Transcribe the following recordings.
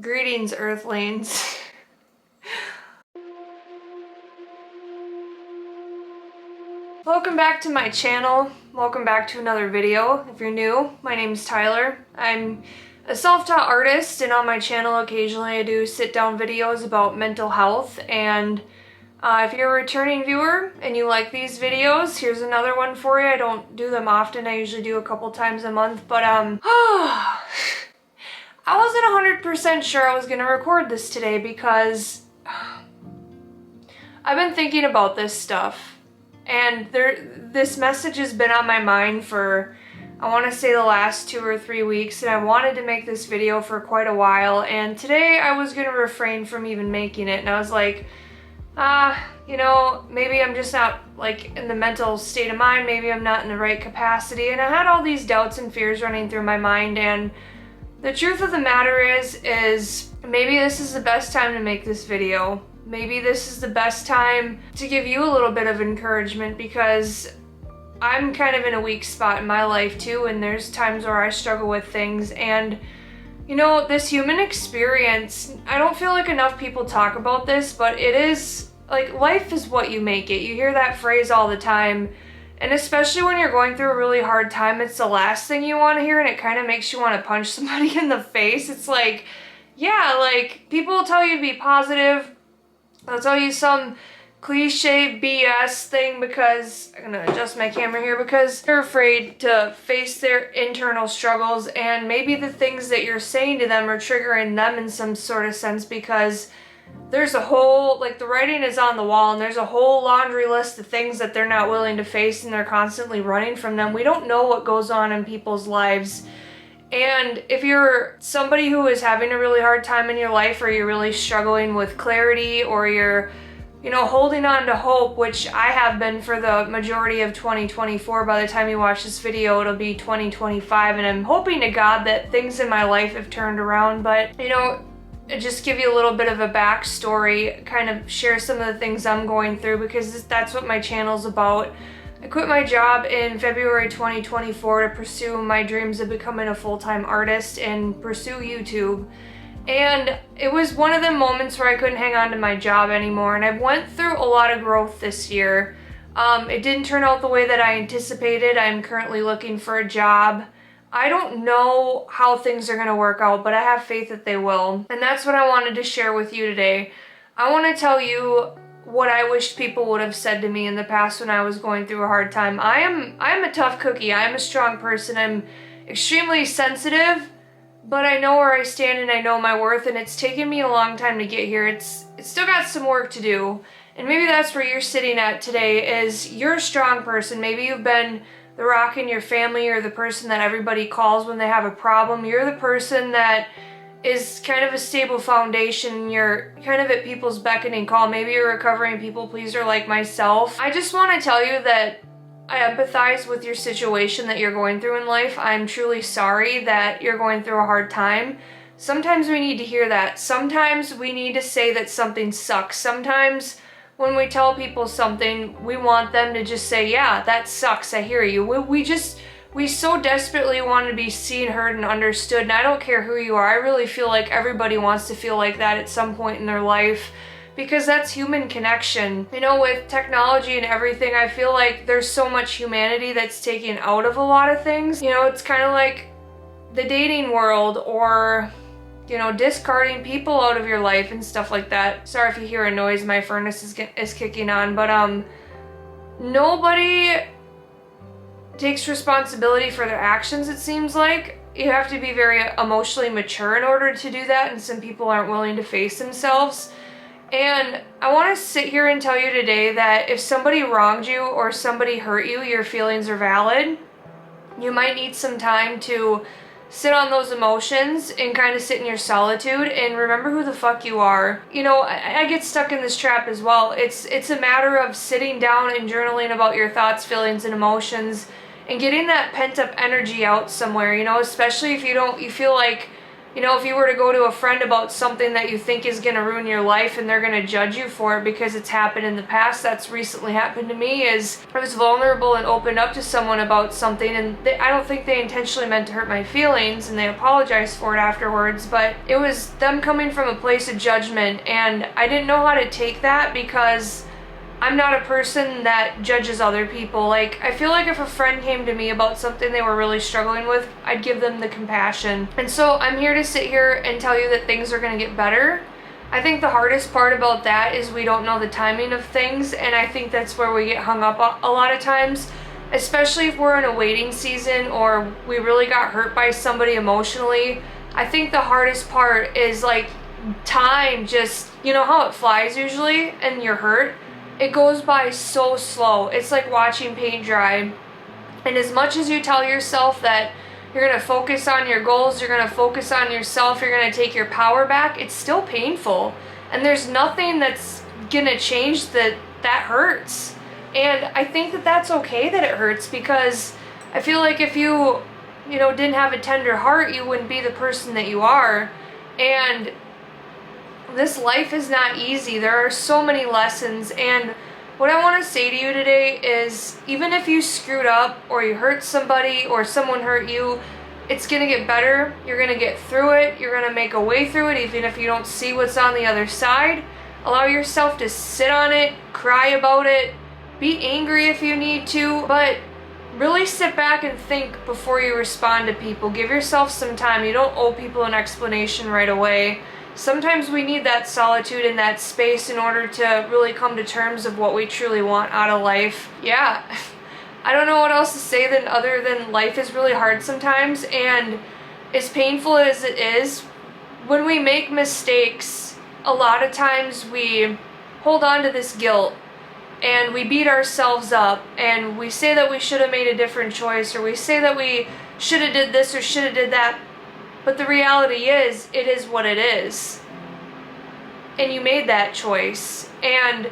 Greetings, Earthlings. Welcome back to my channel. Welcome back to another video. If you're new, my name's Tyler. I'm a self-taught artist, and on my channel occasionally I do sit-down videos about mental health. And if you're a returning viewer and you like these videos, here's another one for you. I don't do them often. I usually do a couple times a month, but I wasn't 100% sure I was going to record this today because I've been thinking about this stuff, and this message has been on my mind for, I want to say, the last 2 or 3 weeks, and I wanted to make this video for quite a while, and today I was going to refrain from even making it, and I was like, maybe I'm just not like in the mental state of mind, maybe I'm not in the right capacity, and I had all these doubts and fears running through my mind. And the truth of the matter is maybe this is the best time to make this video. Maybe this is the best time to give you a little bit of encouragement, because I'm kind of in a weak spot in my life too, and there's times where I struggle with things. And this human experience, I don't feel like enough people talk about this, but it is like, life is what you make it. You hear that phrase all the time. And especially when you're going through a really hard time, it's the last thing you want to hear, and it kind of makes you want to punch somebody in the face. It's like, yeah, like, people will tell you to be positive. They'll tell you some cliche BS thing because, I'm going to adjust my camera here, because they're afraid to face their internal struggles, and maybe the things that you're saying to them are triggering them in some sort of sense, because there's a whole, like, the writing is on the wall, and there's a whole laundry list of things that they're not willing to face, and they're constantly running from them. We don't know what goes on in people's lives. And if you're somebody who is having a really hard time in your life, or you're really struggling with clarity, or you're, holding on to hope, which I have been for the majority of 2024. By the time you watch this video, it'll be 2025, and I'm hoping to God that things in my life have turned around. But, just give you a little bit of a backstory, kind of share some of the things I'm going through, because that's what my channel's about. I quit my job in February 2024 to pursue my dreams of becoming a full-time artist and pursue YouTube. And it was one of the moments where I couldn't hang on to my job anymore, and I went through a lot of growth this year. It didn't turn out the way that I anticipated. I'm currently looking for a job. I don't know how things are going to work out, but I have faith that they will. And that's what I wanted to share with you today. I want to tell you what I wished people would have said to me in the past when I was going through a hard time. I am a tough cookie. I am a strong person. I'm extremely sensitive, but I know where I stand and I know my worth, and it's taken me a long time to get here. It's still got some work to do. And maybe that's where you're sitting at today, is you're a strong person. Maybe you've been the rock in your family, or the person that everybody calls when they have a problem. You're the person that is kind of a stable foundation. You're kind of at people's beck and call. Maybe you're a recovering people pleaser like myself. I just want to tell you that I empathize with your situation that you're going through in life. I'm truly sorry that you're going through a hard time. Sometimes we need to hear that. Sometimes we need to say that something sucks. Sometimes when we tell people something, we want them to just say, yeah, that sucks, I hear you. We so desperately want to be seen, heard, and understood, and I don't care who you are. I really feel like everybody wants to feel like that at some point in their life, because that's human connection. With technology and everything, I feel like there's so much humanity that's taken out of a lot of things. It's kind of like the dating world, or discarding people out of your life and stuff like that. Sorry if you hear a noise, my furnace is kicking on, but nobody takes responsibility for their actions, it seems like. You have to be very emotionally mature in order to do that, and some people aren't willing to face themselves. And I want to sit here and tell you today that if somebody wronged you or somebody hurt you, your feelings are valid. You might need some time to sit on those emotions and kind of sit in your solitude and remember who the fuck you are. I get stuck in this trap as well. It's a matter of sitting down and journaling about your thoughts, feelings, and emotions, and getting that pent up energy out somewhere, especially if you feel like You know, if you were to go to a friend about something that you think is going to ruin your life and they're going to judge you for it because it's happened in the past, that's recently happened to me, is I was vulnerable and opened up to someone about something, and I don't think they intentionally meant to hurt my feelings, and they apologized for it afterwards, but it was them coming from a place of judgment, and I didn't know how to take that because I'm not a person that judges other people. Like, I feel like if a friend came to me about something they were really struggling with, I'd give them the compassion. And so I'm here to sit here and tell you that things are going to get better. I think the hardest part about that is we don't know the timing of things, and I think that's where we get hung up a lot of times, especially if we're in a waiting season or we really got hurt by somebody emotionally. I think the hardest part is like time, just, you know how it flies usually and you're hurt? It goes by so slow. It's like watching paint dry. And as much as you tell yourself that you're going to focus on your goals, you're going to focus on yourself, you're going to take your power back, it's still painful. And there's nothing that's going to change that hurts. And I think that that's okay that it hurts, because I feel like if you didn't have a tender heart, you wouldn't be the person that you are. And this life is not easy. There are so many lessons, and what I want to say to you today is, even if you screwed up or you hurt somebody or someone hurt you, it's going to get better. You're going to get through it. You're going to make a way through it, even if you don't see what's on the other side. Allow yourself to sit on it, cry about it, be angry if you need to, but really sit back and think before you respond to people. Give yourself some time. You don't owe people an explanation right away. Sometimes we need that solitude and that space in order to really come to terms of what we truly want out of life. Yeah, I don't know what else to say other than life is really hard sometimes, and as painful as it is, when we make mistakes, a lot of times we hold on to this guilt and we beat ourselves up and we say that we should have made a different choice, or we say that we should have did this or should have did that. But the reality is, it is what it is. And you made that choice. And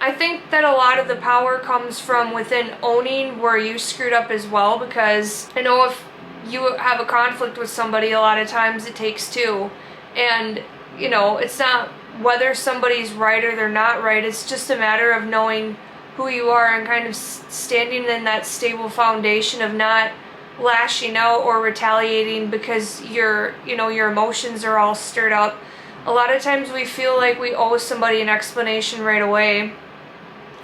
I think that a lot of the power comes from within owning where you screwed up as well, because I know if you have a conflict with somebody, a lot of times it takes two. And, it's not whether somebody's right or they're not right. It's just a matter of knowing who you are and kind of standing in that stable foundation of not lashing out or retaliating because your emotions are all stirred up. A lot of times we feel like we owe somebody an explanation right away,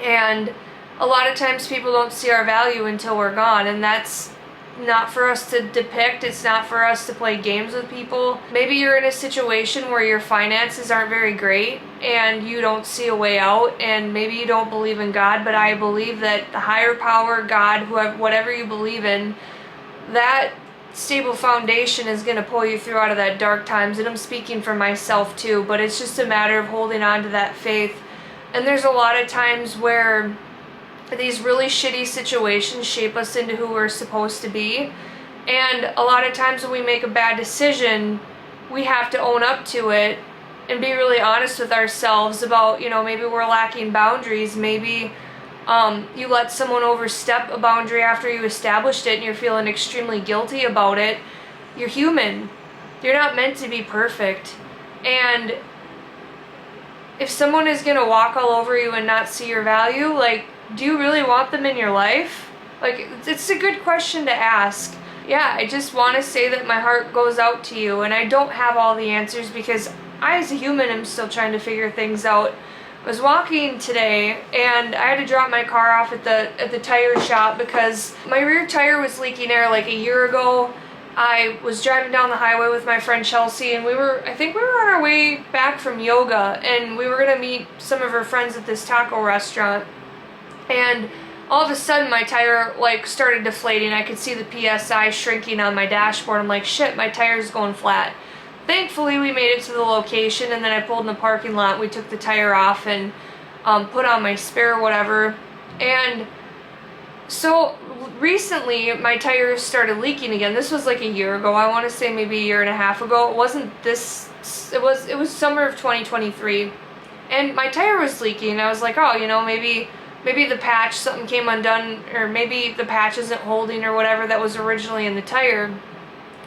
and a lot of times people don't see our value until we're gone, and that's not for us to depict. It's not for us to play games with people. Maybe you're in a situation where your finances aren't very great and you don't see a way out, and maybe you don't believe in God, but I believe that the higher power, God, whoever, whatever you believe in, that stable foundation is going to pull you through out of that dark times. And I'm speaking for myself too, but it's just a matter of holding on to that faith. And there's a lot of times where these really shitty situations shape us into who we're supposed to be. And a lot of times when we make a bad decision, we have to own up to it and be really honest with ourselves about, maybe we're lacking boundaries. Maybe you let someone overstep a boundary after you established it and you're feeling extremely guilty about it. You're human. You're not meant to be perfect. And if someone is going to walk all over you and not see your value, like, do you really want them in your life? Like, it's a good question to ask. Yeah, I just want to say that my heart goes out to you, and I don't have all the answers because I, as a human, am still trying to figure things out. I was walking today and I had to drop my car off at the tire shop because my rear tire was leaking air like a year ago. I was driving down the highway with my friend Chelsea, and I think we were on our way back from yoga, and we were going to meet some of her friends at this taco restaurant. And all of a sudden my tire started deflating. I could see the PSI shrinking on my dashboard. I'm like, shit, my tire's going flat. Thankfully, we made it to the location, and then I pulled in the parking lot. We took the tire off and put on my spare whatever. And so recently, my tires started leaking again. This was like a year ago. I want to say maybe a year and a half ago. It wasn't this. It was summer of 2023, and my tire was leaking. I was like, oh, maybe the patch, something came undone, or maybe the patch isn't holding or whatever that was originally in the tire.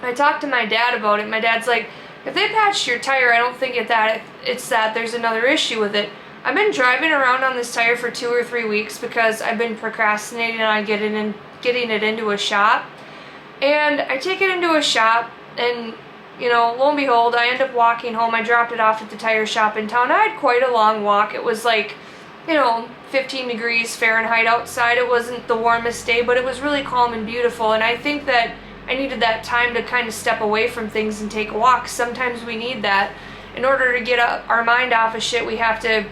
I talked to my dad about it. My dad's like, if they patched your tire, I don't think it's that there's another issue with it. I've been driving around on this tire for 2 or 3 weeks because I've been procrastinating on getting it into a shop. And I take it into a shop, and lo and behold, I end up walking home. I dropped it off at the tire shop in town. I had quite a long walk. It was like, 15 degrees Fahrenheit outside. It wasn't the warmest day, but it was really calm and beautiful. And I think that I needed that time to kind of step away from things and take a walk. Sometimes we need that. In order to get our mind off of shit, we have to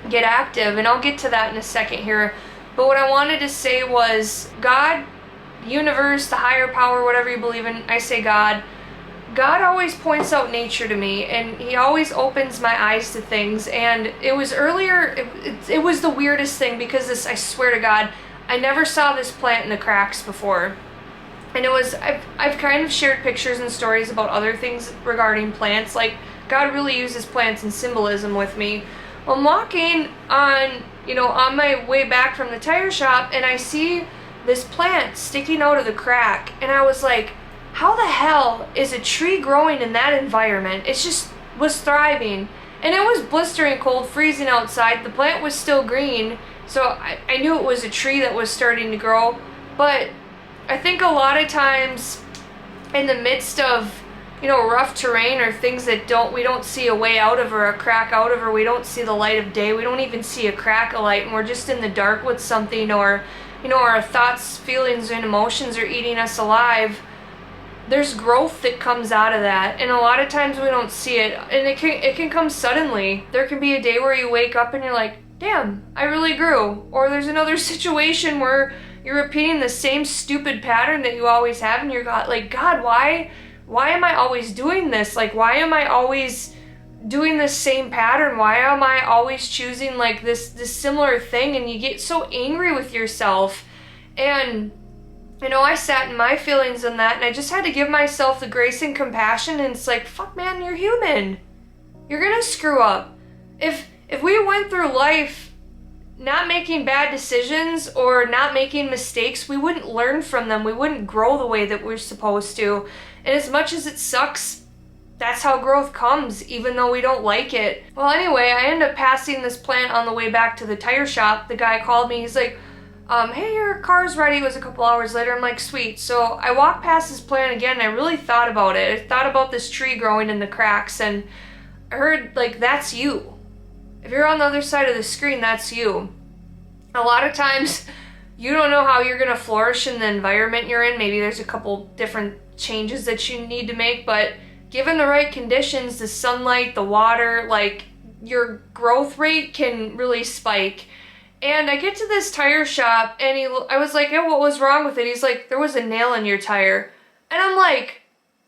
get active. And I'll get to that in a second here. But what I wanted to say was God, universe, the higher power, whatever you believe in, I say God. God always points out nature to me, and he always opens my eyes to things. And it was earlier, it was the weirdest thing, because I swear to God, I never saw this plant in the cracks before. And I've kind of shared pictures and stories about other things regarding plants. Like, God really uses plants in symbolism with me. Well, I'm walking on my way back from the tire shop, and I see this plant sticking out of the crack, and I was like, how the hell is a tree growing in that environment? It just was thriving, and it was blistering cold, freezing outside. The plant was still green, so I knew it was a tree that was starting to grow. But I think a lot of times in the midst of rough terrain or things that we don't see a way out of, or a crack out of, or we don't see the light of day, we don't even see a crack of light, and we're just in the dark with something, or our thoughts, feelings, and emotions are eating us alive. There's growth that comes out of that, and a lot of times we don't see it, and it can come suddenly. There can be a day where you wake up and you're like, damn, I really grew. Or there's another situation where you're repeating the same stupid pattern that you always have, and you're like, God, why am I always doing this? Like, why am I always doing this same pattern? Why am I always choosing like this similar thing? And you get so angry with yourself. And I sat in my feelings on that, and I just had to give myself the grace and compassion. And it's like, fuck, man, you're human. You're gonna screw up. If we went through life not making bad decisions or not making mistakes, we wouldn't learn from them. We wouldn't grow the way that we're supposed to. And as much as it sucks, that's how growth comes, even though we don't like it. Well, anyway, I ended up passing this plant on the way back to the tire shop. The guy called me. He's like, hey, your car's ready. It was a couple hours later. I'm like, sweet. So I walked past this plant again, and I really thought about it. I thought about this tree growing in the cracks, and I heard, like, that's you. If you're on the other side of the screen, that's you. A lot of times, you don't know how you're going to flourish in the environment you're in. Maybe there's a couple different changes that you need to make, but given the right conditions, the sunlight, the water, like, your growth rate can really spike. And I get to this tire shop, and I was like, hey, what was wrong with it? He's like, there was a nail in your tire. And I'm like,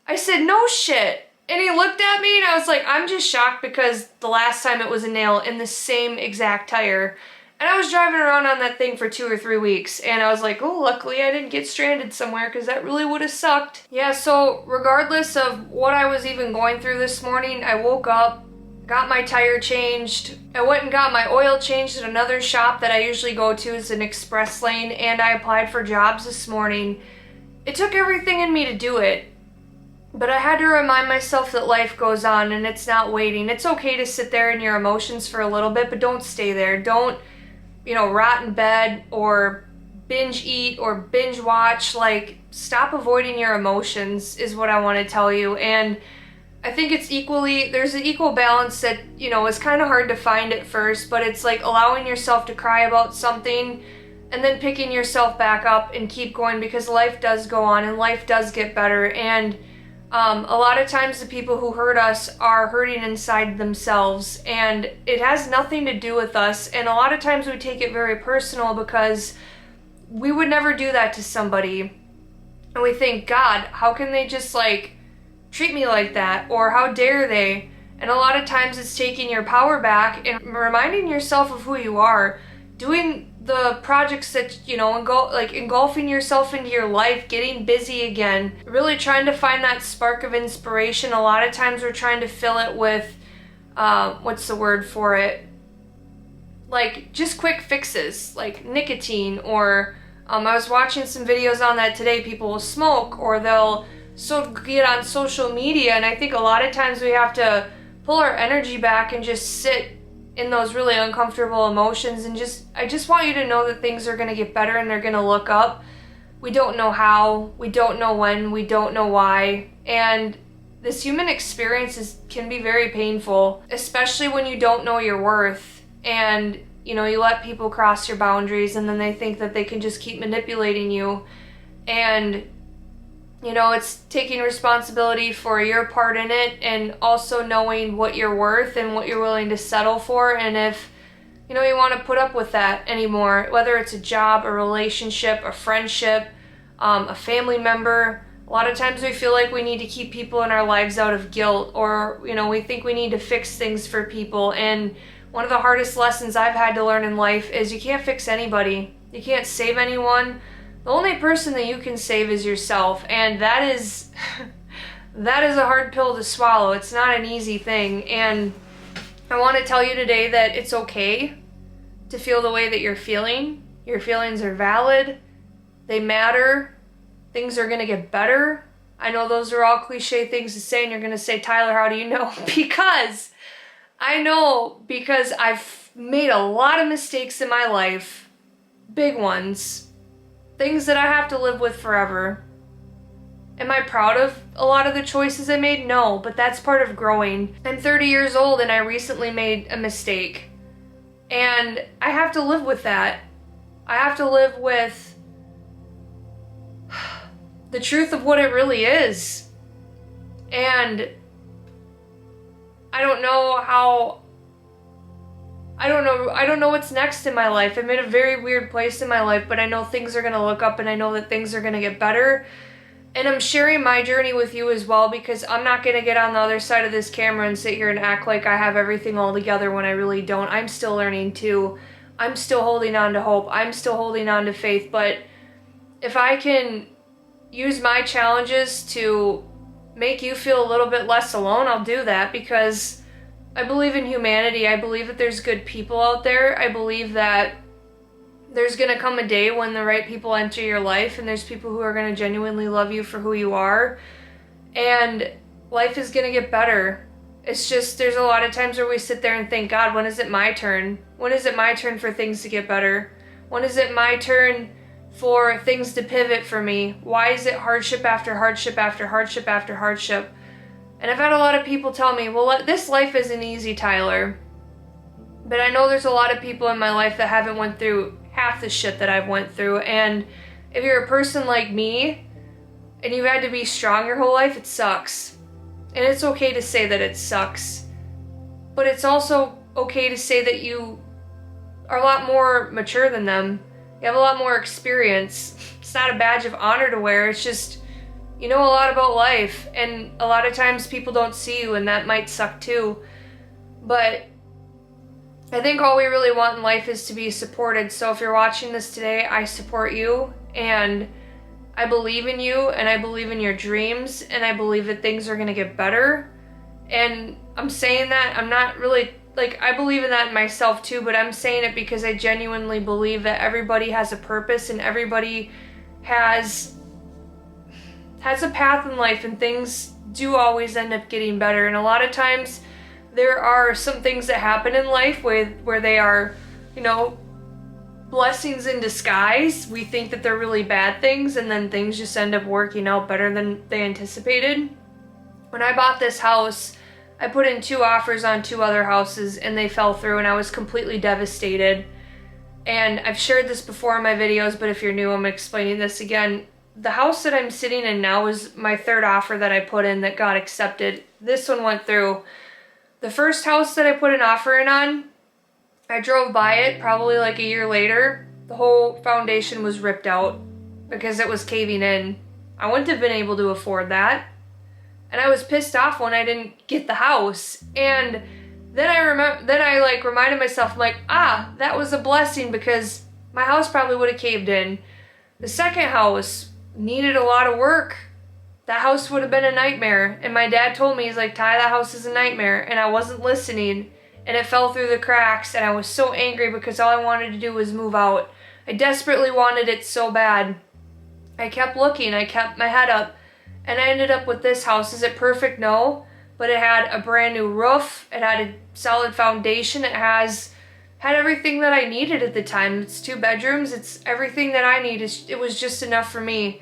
I said, no shit. And he looked at me, and I was like, I'm just shocked, because the last time it was a nail in the same exact tire. And I was driving around on that thing for 2 or 3 weeks, and I was like, oh, luckily I didn't get stranded somewhere, because that really would have sucked. Yeah, so regardless of what I was even going through this morning, I woke up, got my tire changed. I went and got my oil changed at another shop that I usually go to. It's an express lane, and I applied for jobs this morning. It took everything in me to do it, but I had to remind myself that life goes on, and it's not waiting. It's okay to sit there in your emotions for a little bit, but don't stay there. Don't rot in bed or binge eat or binge watch. Like, stop avoiding your emotions is what I want to tell you. And I think there's an equal balance that, is kind of hard to find at first, but it's like allowing yourself to cry about something and then picking yourself back up and keep going, because life does go on and life does get better. And a lot of times the people who hurt us are hurting inside themselves, and it has nothing to do with us. And a lot of times we take it very personal, because we would never do that to somebody. And we think, God, how can they just treat me like that? Or how dare they? And a lot of times it's taking your power back and reminding yourself of who you are, doing the projects that, engulfing yourself into your life, getting busy again, really trying to find that spark of inspiration. A lot of times we're trying to fill it with, what's the word for it? Like, just quick fixes, like nicotine, or I was watching some videos on that today. People will smoke, or they'll get on social media, and I think a lot of times we have to pull our energy back and just sit in those really uncomfortable emotions, and I just want you to know that things are going to get better and they're going to look up. We don't know how, we don't know when, we don't know why, and this human experience can be very painful, especially when you don't know your worth, and you let people cross your boundaries, and then they think that they can just keep manipulating you. And it's taking responsibility for your part in it, and also knowing what you're worth and what you're willing to settle for, and if you want to put up with that anymore, whether it's a job, a relationship, a friendship, a family member. A lot of times we feel like we need to keep people in our lives out of guilt, or we think we need to fix things for people. And one of the hardest lessons I've had to learn in life is you can't fix anybody. You can't save anyone. The only person that you can save is yourself, and that is a hard pill to swallow. It's not an easy thing, and I want to tell you today that it's okay to feel the way that you're feeling. Your feelings are valid. They matter. Things are going to get better. I know those are all cliche things to say, and you're going to say, Tyler, how do you know? Because I know, because I've made a lot of mistakes in my life, big ones, things that I have to live with forever. Am I proud of a lot of the choices I made? No, but that's part of growing. I'm 30 years old and I recently made a mistake. And I have to live with that. I have to live with the truth of what it really is. And I don't know what's next in my life. I'm in a very weird place in my life, but I know things are going to look up, and I know that things are going to get better. And I'm sharing my journey with you as well, because I'm not going to get on the other side of this camera and sit here and act like I have everything all together when I really don't. I'm still learning too. I'm still holding on to hope. I'm still holding on to faith. But if I can use my challenges to make you feel a little bit less alone, I'll do that, because I believe in humanity. I believe that there's good people out there. I believe that there's going to come a day when the right people enter your life, and there's people who are going to genuinely love you for who you are, and life is going to get better. It's just, there's a lot of times where we sit there and think, God, when is it my turn? When is it my turn for things to get better? When is it my turn for things to pivot for me? Why is it hardship after hardship after hardship after hardship? And I've had a lot of people tell me, well, this life isn't easy, Tyler. But I know there's a lot of people in my life that haven't went through half the shit that I've went through. And if you're a person like me, and you've had to be strong your whole life, it sucks. And it's okay to say that it sucks. But it's also okay to say that you are a lot more mature than them. You have a lot more experience. It's not a badge of honor to wear. It's just, you know a lot about life. And a lot of times people don't see you, and that might suck too. But I think all we really want in life is to be supported. So if you're watching this today, I support you, and I believe in you, and I believe in your dreams, and I believe that things are going to get better. And I'm saying that, I'm not really, I believe in that in myself too, but I'm saying it because I genuinely believe that everybody has a purpose, and everybody has a path in life, and things do always end up getting better. And a lot of times there are some things that happen in life where they are, blessings in disguise. We think that they're really bad things, and then things just end up working out better than they anticipated. When I bought this house, I put in 2 offers on 2 other houses, and they fell through, and I was completely devastated. And I've shared this before in my videos, but if you're new, I'm explaining this again. The house that I'm sitting in now is my 3rd offer that I put in that got accepted. This one went through. The first house that I put an offer in on, I drove by it probably like a year later. The whole foundation was ripped out because it was caving in. I wouldn't have been able to afford that. And I was pissed off when I didn't get the house. And then I reminded myself, I'm like, that was a blessing, because my house probably would have caved in. The second house needed a lot of work. That house would have been a nightmare. And my dad told me, he's like, Ty, that house is a nightmare. And I wasn't listening. And it fell through the cracks. And I was so angry because all I wanted to do was move out. I desperately wanted it so bad. I kept looking. I kept my head up. And I ended up with this house. Is it perfect? No. But it had a brand new roof. It had a solid foundation. It had everything that I needed at the time. It's 2 bedrooms. It's everything that I needed. It was just enough for me.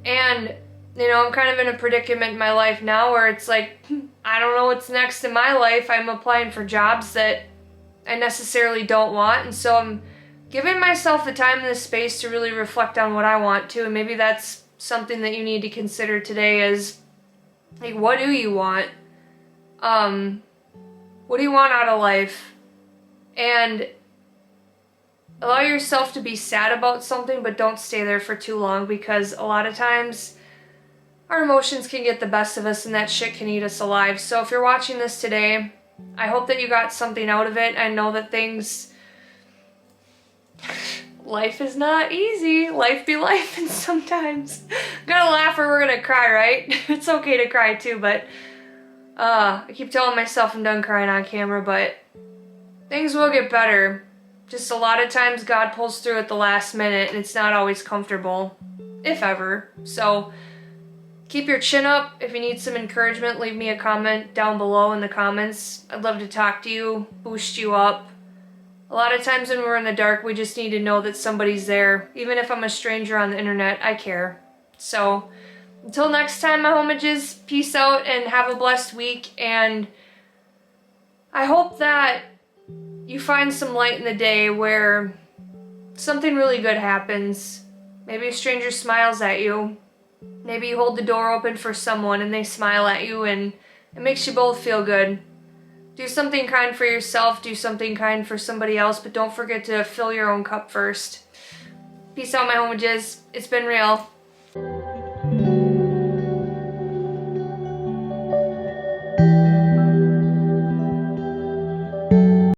And, you know, I'm kind of in a predicament in my life now where it's like, I don't know what's next in my life. I'm applying for jobs that I necessarily don't want. And so I'm giving myself the time and the space to really reflect on what I want to. And maybe that's something that you need to consider today is, like, what do you want? What do you want out of life? And allow yourself to be sad about something, but don't stay there for too long, because a lot of times our emotions can get the best of us and that shit can eat us alive. So if you're watching this today, I hope that you got something out of it. I know that life is not easy. Life be life, and sometimes gonna laugh or we're gonna cry, right? It's okay to cry too, but I keep telling myself I'm done crying on camera, but things will get better. Just a lot of times God pulls through at the last minute, and it's not always comfortable, if ever. So keep your chin up. If you need some encouragement, leave me a comment down below in the comments. I'd love to talk to you, boost you up. A lot of times when we're in the dark, we just need to know that somebody's there. Even if I'm a stranger on the internet, I care. So until next time, my homages, peace out and have a blessed week. And I hope that you find some light in the day where something really good happens. Maybe a stranger smiles at you. Maybe you hold the door open for someone and they smile at you and it makes you both feel good. Do something kind for yourself, do something kind for somebody else, but don't forget to fill your own cup first. Peace out, my homages. It's been real.